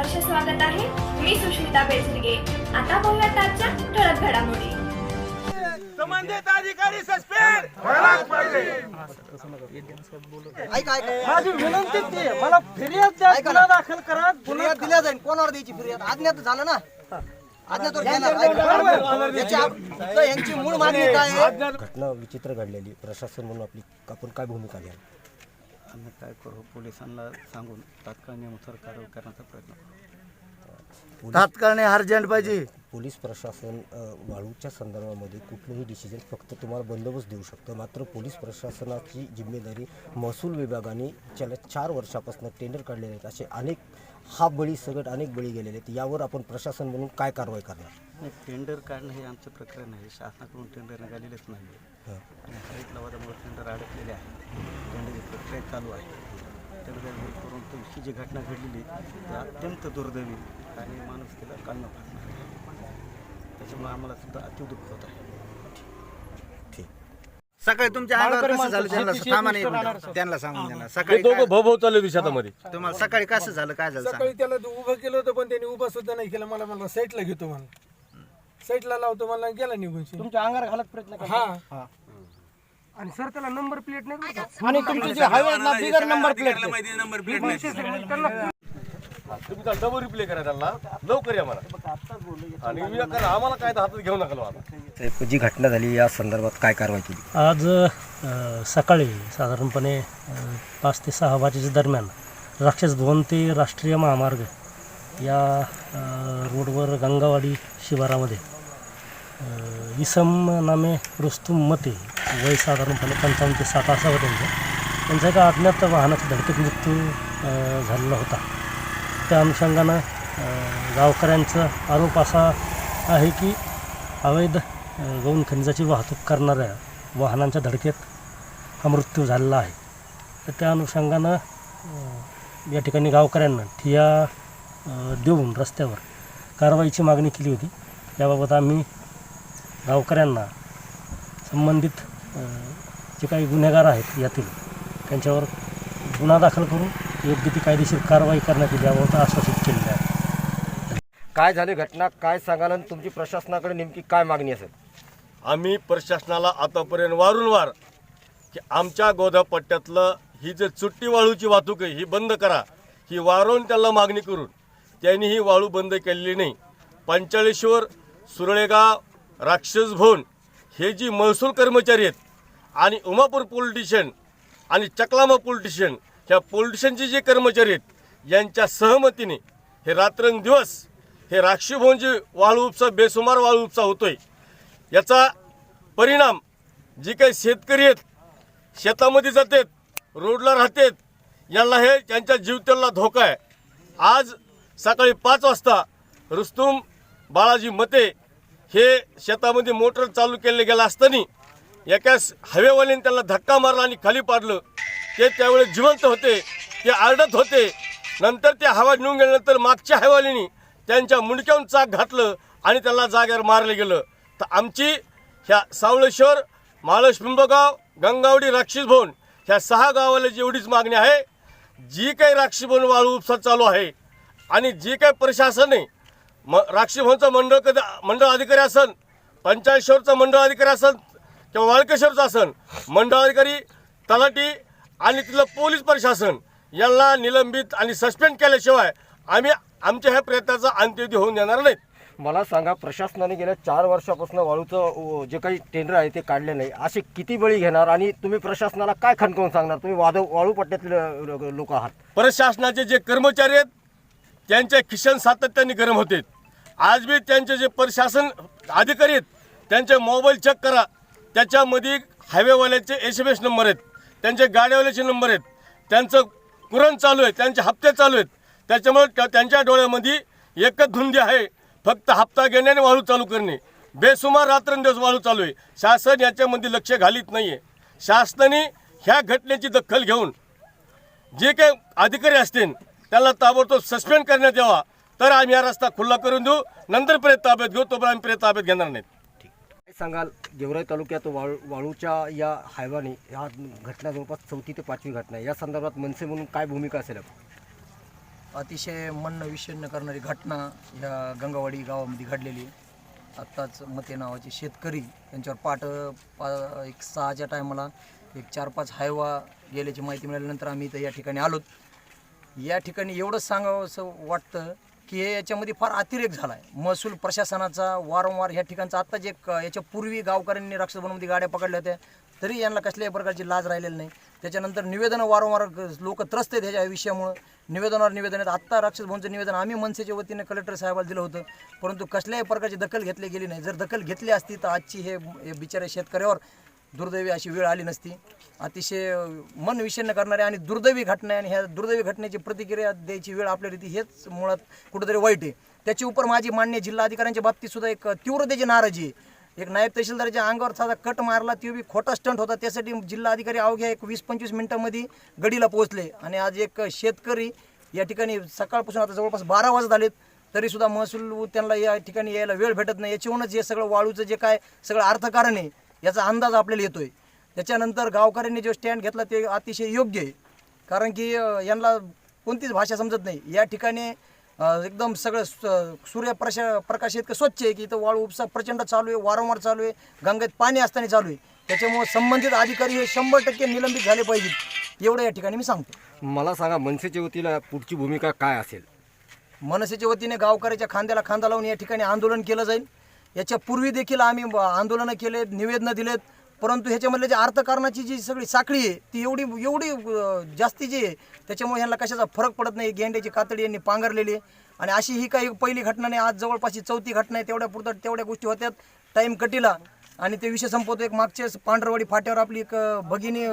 सहर्ष स्वागत आहे. मी सुष्मिता बेचरगे. आता पाहूयात आजच्या ठळक घडामोडी. संबंधित अधिकारी सस्पेंड व्हायलाच पाहिजे. माझी विनंती ती आहे, मला फिर्याद द्या, गुन्हा दाखल करा. फिर्याद दिल्या जाईल. कोणावर द्यायची फिर्याद? आज्ञात झालं ना, आज्ञातर घेणार. यांची मूळ मागणी काय आहे? घटना विचित्र घडलेली, प्रशासन म्हणून आपण काय भूमिका घ्याल? आम्ही काय करू, पोलिसांना सांगून तात्काळ नियमानुसार कारवाई करण्याचा प्रयत्न करू. तात्काळ अर्जंट पाहिजे. पोलीस प्रशासन वाळूच्या संदर्भामध्ये कुठलंही डिसिजन फक्त तुम्हाला बंदोबस्त देऊ शकतं, मात्र पोलीस प्रशासनाची जिम्मेदारी महसूल विभागाने गेल्या 4 वर्षापासून टेंडर काढलेले आहेत. असे अनेक बळी सगट अनेक बळी गेलेले आहेत. यावर आपण प्रशासन म्हणून काय कारवाई करणार? नाही, टेंडर काढणं हे आमचं प्रकरण आहे. शासनाकडून टेंडर निघालेलेच नाही आणि हरित लवादामुळे टेंडर अडकलेले आहे. टेंडरची प्रक्रिया चालू आहे. टेंडर परंतु ही जी घटना घडलेली ती अत्यंत दुर्दैवी आणि माणूस तिला काढणं फासणार आहे. त्याच्यामुळे आम्हाला सुद्धा अति दुःख होत आहे. सकाळी तुमच्या अंगावर कसं झालं त्यांना सांगून देणार. सकाळी दोघं भाऊ चालले शेतामध्ये. तुम्हाला सकाळी कसं झालं, काय झालं? सकाळी त्याला उभं केलं होतं पण त्यांनी उभं सुद्धा नाही केलं. मला साईडला घेतो मला, साईडला लावतो मला, गेला निघून. तुमच्या अंगावर घालत प्रयत्न करा. हा आणि सर त्याला नंबर प्लेट नाही बरं का? आणि तुमची जे हायवे ना बिगर नंबर प्लेट तुम्ही डबल रिप्ले करा त्यांना, लवकर या मला. आणि आम्हाला काय हातात घेऊ नका आता. जी घटना झाली या संदर्भात काय कारवाई केली? आज सकाळी साधारणपणे 5 ते 6 वाजेच्या दरम्यान राक्षस भवन ते राष्ट्रीय महामार्ग या रोडवर गंगावाडी शिवारामध्ये इसम नामे रुस्तुम मते, वय साधारणपणे 55 ते 60 असावं त्यांचा एका अज्ञात वाहनाचा धडकेत मृत्यू झालेला होता. त्या अनुषंगानं गावकऱ्यांचा आरोप असा आहे की अवैध गौण खनिजाची वाहतूक करणाऱ्या वाहनांच्या धडकेत हा मृत्यू झालेला आहे. तर त्या अनुषंगानं या ठिकाणी गावकऱ्यांना ठिया देऊन रस्त्यावर कारवाईची मागणी केली होती. याबाबत आम्ही गावकऱ्यांना संबंधित जे काही गुन्हेगार आहेत यातील त्यांच्यावर गुन्हा दाखल करून योग्य ती कायदेशीर कारवाई करण्यात येईल याबाबत आश्वासित केलेलं आहे. काय झाली घटना, काय सांगाल आणि तुमची प्रशासनाकडे नेमकी काय मागणी असेल? आम्ही प्रशासनाला आतापर्यंत वारंवार की आमच्या गोदापट्ट्यातलं ही जे चुट्टी वाळूची वाहतूक आहे ही बंद करा, ही वारंवार त्याला मागणी करून त्यांनी ही वाळू बंद केलेली नाही. पंचाळेश्वर, सुरळेगाव, राक्षस भवन हे जी महसूल कर्मचारी आहेत आणि उमापूर पोलीस स्टेशन आणि चकलामा पोलीस स्टेशन ह्या पोलीस स्टेशनचे जे कर्मचारी आहेत यांच्या सहमतीने हे रात्रंदिवस हे राक्षस भवनची वाळू उपसा बेसुमार वाळू उपसा होतोय. याचा परिणाम जे काही शेतकरी आहेत, शेतामध्ये जातात, रोडला राहतात, यांना हे त्यांच्या जीवितला धोका आहे. आज सकाळी 5 वाजता रुस्तुम बाळाजी मते हे शेतामध्ये मोटर चालू केले गेलं असताना एका हवेवाल्याने त्यांना धक्का मारला आणि खाली पाडलं. ते त्यावेळेस जिवंत होते, ते आरडत होते. नंतर ते हवा निघून गेल्यानंतर मागच्या हवेवाल्याने त्यांच्या मुंडक्यावरून चाक घातलं आणि त्यांना जागेवर मारलं गेलं. तर आमची ह्या सावळेश्वर, माळस पिंपळगाव, गंगावडी, राक्षस भवन ह्या 6 गावाला एवढीच मागणी आहे. जी काही राक्षस भवन वाळू उपसा चालू आहे आणि जी काही प्रशासन आहे, राक्षस भवनचं मंडळ अधिकारी असन, पंचायतश्वरचं मंडळ अधिकारी असन किंवा वाळकेश्वरचं असन, मंडळ अधिकारी, तलाठी आणि तिथलं पोलीस प्रशासन यांना निलंबित आणि सस्पेंड केल्याशिवाय आम्ही आमच्या ह्या प्रयत्नाचा अंत्यविधी होऊन देणार नाहीत. मला सांगा, प्रशासनाने गेल्या 4 वर्षापासून वाळूचं जे काही टेंडर आहे ते काढले नाही, असे किती बळी घेणार आणि तुम्ही प्रशासनाला काय खणकावून सांगणार? तुम्ही वाळू पट्ट्यातले लोक आहात. प्रशासनाचे जे कर्मचारी आहेत त्यांचे खिशन सातत्याने गरम होते. आज बी त्यांचे जे प्रशासन अधिकारी आहेत त्यांचे मोबाईल चेक करा, त्याच्यामध्ये हायवेवाल्याचे SMS नंबर आहेत, त्यांचे गाड्यावाल्याचे नंबर आहेत, त्यांचं कुरण चालू आहे, त्यांचे हप्ते चालू आहेत. त्याच्यामुळे त्यांच्या डोळ्यामध्ये एकच धुंदी आहे, फक्त हप्ता घेणे आणि वाळू चालू करणे. बेसुमार रात्रंदिवस वाळू चालू आहे. शासन याच्यामध्ये लक्ष घालीत नाही आहे. शासनाने ह्या घटनेची दखल घेऊन जे काही अधिकारी असतील त्याला ताबडतोब सस्पेंड करण्यात यावा, तर आम्ही हा रस्ता खुला करून देऊ. नंतर प्रेत ताब्यात घेऊ, तोपर्यंत आम्ही प्रेत ताब्यात घेणार नाहीत. काय सांगाल, गेवराई तालुक्यात वाळूच्या या हायवाने या घटना जवळपास 4थी ते 5वी घटना आहे. या संदर्भात मनसे म्हणून काय भूमिका असेल? अतिशय मन विषण्ण करणारी घटना ह्या गंगावाडी गावामध्ये घडलेली आहे. आत्ताच मते नावाचे शेतकरी त्यांच्यावर एक 6च्या टायमाला एक 4-5 हायवा गेल्याची माहिती मिळाल्यानंतर आम्ही इथं या ठिकाणी आलोत. या ठिकाणी एवढंच सांगावं असं वाटतं की हे याच्यामध्ये फार अतिरेक झाला आहे महसूल प्रशासनाचा. वारंवार ह्या ठिकाणचा आत्ताच याच्यापूर्वी गावकऱ्यांनी राक्षसवनामध्ये गाड्या पकडल्या होत्या तरी यांना कसल्याही प्रकारची लाज राहिलेली नाही. त्याच्यानंतर निवेदनं वारंवार लोक त्रस्त आहेत ह्याच्या विषयामुळं. निवेदनावर निवेदन आहेत. आत्ता राक्षसभवनचं निवेदन आम्ही मनसेच्या वतीने कलेक्टर साहेबाला दिलं होतं, परंतु कसल्याही प्रकारची दखल घेतली गेली नाही. जर दखल घेतली असती तर आजची हे बिचाऱ्या शेतकऱ्यावर दुर्दैवी अशी वेळ आली नसती. अतिशय मन विषण्ण करणारे आणि दुर्दैवी घटना आहे आणि ह्या दुर्दैवी घटनेची प्रतिक्रिया द्यायची वेळ आपल्या रीती हेच मुळात कुठंतरी वाईट आहे. त्याची उपर माझी मान्य जिल्हाधिकाऱ्यांच्या बाबतीत सुद्धा एक तीव्रतेची नाराजी आहे. एक नायब तहसीलदाराच्या अंगावर साधा कट मारला, तो बी खोटा स्टंट होता. त्यासाठी जिल्हाधिकारी अवघ्या एक 20-25 मिनिटांमध्ये गडीला पोहोचले आणि आज एक शेतकरी या ठिकाणी सकाळपासून आता जवळपास 12 वाजत आलेत तरीसुद्धा महसूल त्यांना या ठिकाणी यायला वेळ भेटत नाही. याच्याहूनच हे सगळं वाळूचं जे काय सगळं अर्थकारण आहे याचा अंदाज आपल्याला येतोय. त्याच्यानंतर गावकऱ्यांनी जो स्टँड घेतला ते अतिशय योग्य आहे, कारण की यांना कोणतीच भाषा समजत नाही. या ठिकाणी एकदम सगळं प्रकाश इतकं स्वच्छ आहे की इथं वाळू उपसा प्रचंड चालू आहे, वारंवार चालू आहे, गंगेत पाणी असताना चालू आहे. त्याच्यामुळे संबंधित अधिकारी हे 100% निलंबित झाले पाहिजेत एवढं या ठिकाणी मी सांगतो. मला सांगा, मनसेच्या वतीला पुढची भूमिका काय असेल? मनसेच्या वतीने गावकऱ्याच्या खांद्याला खांदा लावून या ठिकाणी आंदोलन केलं जाईल. याच्या पूर्वी देखील आम्ही आंदोलनं केलेत, निवेदनं दिलेत, परंतु ह्याच्यामधले जे अर्थकारणाची जी सगळी साखळी आहे ती एवढी जास्तीची आहे त्याच्यामुळे ह्यांना कशाचा फरक पडत नाही. गेंड्याची कातडी यांनी पांघरलेली आहे आणि अशी ही काही पहिली घटना नाही, आज जवळपास 4थी घटना आहे. तेवढ्या गोष्टी होत्यात. टाईम कटीला आणि ते विषय संपवतो. एक मागच्या पांढरवाडी फाट्यावर आपली एक भगिनी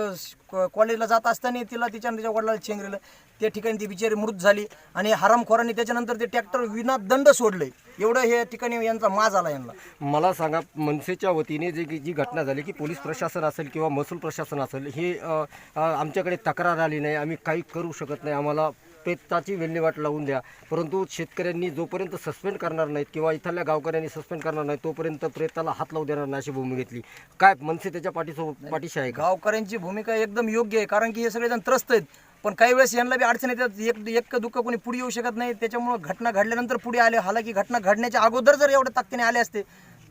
कॉलेजला जात असताना तिच्या वडिलाला चेंगरेलं, त्या ठिकाणी ती बिचारी मृत झाली आणि हरामखोरांनी त्याच्यानंतर ते ट्रॅक्टर विना दंड सोडले. एवढं हे ठिकाणी यांचा माज आला यांना. मला सांगा, मनसेच्या वतीने जी घटना झाली की पोलीस प्रशासन असेल किंवा महसूल प्रशासन असेल हे आमच्याकडे तक्रार आली नाही, आम्ही काही करू शकत नाही, आम्हाला प्रेताची विल्हेवाट लावून द्या, परंतु शेतकऱ्यांनी जोपर्यंत सस्पेंड करणार नाहीत किंवा इथल्या गावकऱ्यांनी सस्पेंड करणार नाही तोपर्यंत प्रेताला हात लावू देणार नाही अशी भूमिका घेतली. काय मनसे त्याच्या पाठीशी आहे? गावकऱ्यांची भूमिका एकदम योग्य आहे, कारण की हे सगळेजण त्रस्त आहेत. पण काही वेळेस यांना बी अडचण येतात. एक दुःख कोणी पुढे येऊ शकत नाही. त्याच्यामुळे घटना घडल्यानंतर पुढे आले. हालाकी घटना घडण्याच्या अगोदर जर एवढ्या ताकदीने आले असते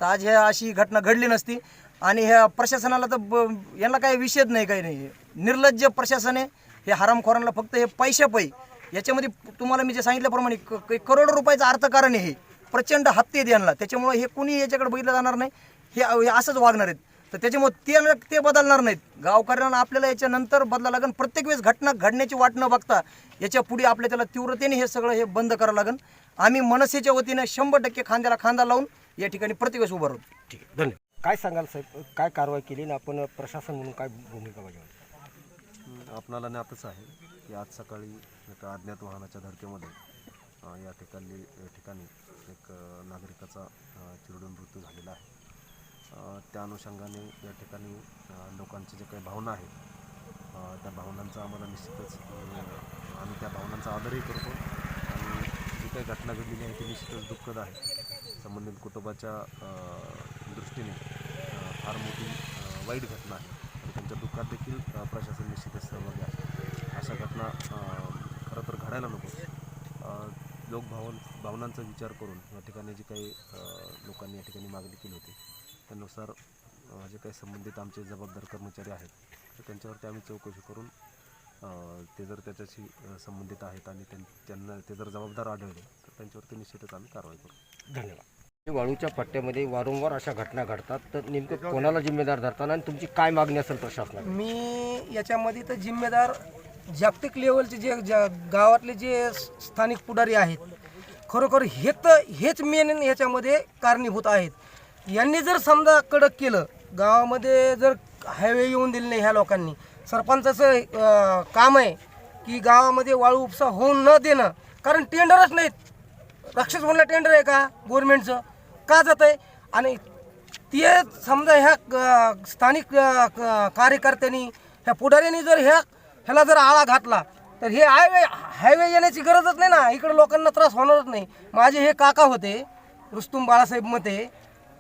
तर आज ह्या अशी घटना घडली नसती. आणि ह्या प्रशासनाला तर यांना काही विषयच नाही, काही नाही. निर्लज्ज प्रशासन आहे. हे हरामखोरांना फक्त हे पैशापायी याच्यामध्ये तुम्हाला मी जे सांगितल्याप्रमाणे करोडो रुपयाचं अर्थकारण आहे. हे प्रचंड हत्या आहेत यांना. त्याच्यामुळे हे कुणी याच्याकडे बघितलं जाणार नाही. हे असंच वागणार आहेत. तर त्याच्यामुळे ते बदलणार नाहीत. गावकऱ्यांना आपल्याला याच्यानंतर बदला लागेल. प्रत्येक वेळेस घटना घडण्याची वाट न बघता याच्या पुढे आपल्या त्याला तीव्रतेने हे सगळं हे बंद करावं लागेल. आम्ही मनसेच्या वतीने 100% खांद्याला खांदा लावून या ठिकाणी प्रत्येक वेळेस उभं राहू. ठीक आहे, धन्यवाद. काय सांगाल साहेब, काय कारवाई केली आणि आपण प्रशासन म्हणून काय भूमिका बजावली? आपणाला ज्ञातच आहे की आज सकाळी एका अज्ञात वाहनाच्या धडकेमध्ये या ठिकाणी एक नागरिकाचा चिरडून मृत्यू झालेला आहे. त्या अनुषंगाने या ठिकाणी लोकांच्या जे काही भावना आहेत त्या भावनांचा आम्हाला निश्चितच आम्ही त्या भावनांचा आदरही करतो आणि जी काही घटना घडलेली आहे ती निश्चितच दुःखद आहे. संबंधित कुटुंबाच्या दृष्टीने फार मोठी वाईट घटना आहे. तर त्यांच्या दुःखात देखील प्रशासन निश्चितच सहभागी आहे. अशा घटना खरं तर घडायला नको. भावनांचा विचार करून या ठिकाणी जी काही लोकांनी या ठिकाणी मागणी केली होती त्यानुसार जे काही संबंधित आमचे जबाबदार कर्मचारी आहेत तर त्यांच्यावरती आम्ही चौकशी करून ते जर त्याच्याशी संबंधित आहेत आणि त्यांना ते जर जबाबदार आढळले तर त्यांच्यावरती निश्चितच आम्ही कारवाई करू. धन्यवाद. वाळूच्या पट्ट्यामध्ये वारंवार अशा घटना घडतात, तर नेमकं कोणाला जिम्मेदार धरताना आणि तुमची काय मागणी असेल प्रशासनाला? मी याच्यामध्ये तर जिम्मेदार जागतिक लेवलचे जे गावातले जे स्थानिक पुढारी आहेत, खरोखर हेच मेन याच्यामध्ये कारणीभूत आहेत. यांनी जर समजा कडक केलं, गावामध्ये जर हायवे येऊन दिले नाही ह्या लोकांनी, सरपंचाचं काम आहे की गावामध्ये वाळू उपसा होऊन न देणं. कारण टेंडरच नाहीत. राक्षसवनला टेंडर आहे का गव्हर्नमेंटचं? का जात आहे? आणि ते समजा ह्या स्थानिक कार्यकर्त्यांनी ह्या पुढाऱ्यांनी जर ह्याला जर आळा घातला तर हे हायवे येण्याची गरजच नाही ना. इकडे लोकांना त्रास होणारच नाही. माझे हे काका होते रुस्तुम बाळासाहेब मते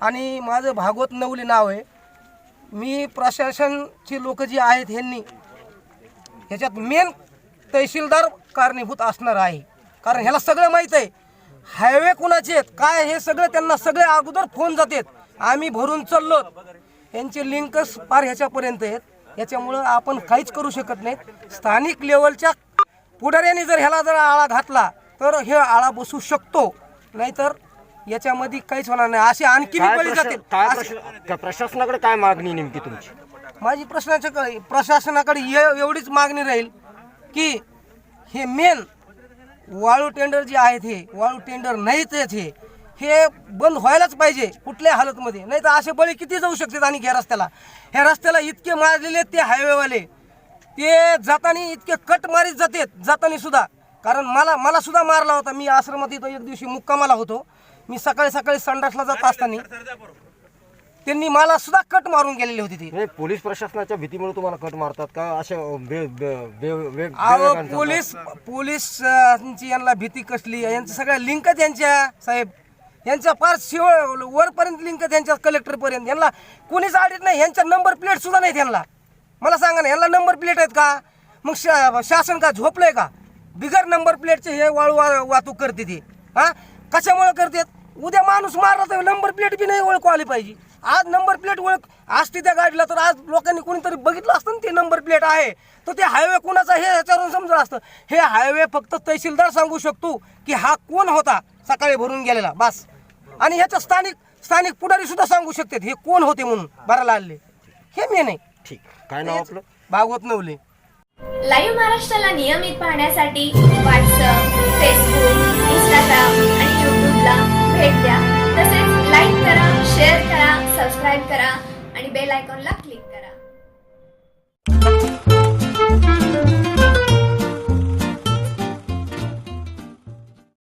आणि माझं भागवत नवले नाव आहे. मी प्रशासनची लोक जी आहेत ह्यांनी ह्याच्यात मेन तहसीलदार कारणीभूत असणार आहे. कारण ह्याला सगळं माहीत आहे हायवे कुणाचे आहेत काय हे सगळं त्यांना सगळे अगोदर फोन जातात आम्ही भरून चाललो यांचे लिंकच पार ह्याच्यापर्यंत आहेत याच्यामुळं आपण काहीच करू शकत नाही स्थानिक लेवलच्या पुढाऱ्यांनी जर ह्याला जर आळा घातला तर हे आळा बसू शकतो नाहीतर याच्यामध्ये काहीच होणार नाही असे आणखी बळी जातील प्रशासनाकडे काय मागणी नेमकी तुमची माझी प्रशासनाकडे एवढीच मागणी राहील की हे मेन वाळू टेंडर जे आहेत हे वाळू टेंडर नाहीच आहेत हे बंद व्हायलाच पाहिजे कुठल्या हालतमध्ये नाही तर असे बळी किती जाऊ शकतात आणि ह्या रस्त्याला इतके मारलेले ते हायवेवाले ते जाताना इतके कट मारीत जाताना सुद्धा कारण मला सुद्धा मारला होता मी आश्रमात इथं एक दिवशी मुक्कामाला होतो मी सकाळी संडासला जात असताना त्यांनी मला सुद्धा कट मारून गेलेले होते ते पोलीस प्रशासनाच्या भीतीमुळे तुम्हाला कट मारतात का अशा पोलिसांची यांना भीती कसली यांच्या सगळ्या लिंक त्यांच्या साहेब यांच्या फार वरपर्यंत लिंक त्यांच्या कलेक्टरपर्यंत यांना कोणीच आडीत नाही यांच्या नंबर प्लेट सुद्धा नाही त्यांना मला सांगा ना यांना नंबर प्लेट आहेत का मग शासन का झोपलंय का बिगर नंबर प्लेटचे हे वाळू वाहतूक करते ते हां कशामुळे करतात उद्या माणूस मारला तर नंबर प्लेट बी नाही ओळखू आली पाहिजे आज नंबर प्लेट ओळख असते त्या गाडीला तर आज लोकांनी कोणीतरी बघितलं असतं ना ते नंबर प्लेट आहे तर ते हायवे कोणाचा हे ह्याच्यावरून समजलं असतं हे हायवे फक्त तहसीलदार सांगू शकतो की हा कोण होता सकाळी भरून गेलेला बस आणि ह्याच्या स्थानिक पुढारी सुद्धा सांगू शकतात हे कोण होते म्हणून भरायला आले हे मी नाही ठीक काय नाव आपलं भागवत नवले लाईव्ह महाराष्ट्राला नियमित पाहण्यासाठी व्हॉट्सअप फेसबुक इंस्टाग्राम आणि यूट्यूबला भेट द्या तसेच लाईक करा शेअर करा सबस्क्राईब करा आणि बेल आयकॉनला क्लिक करा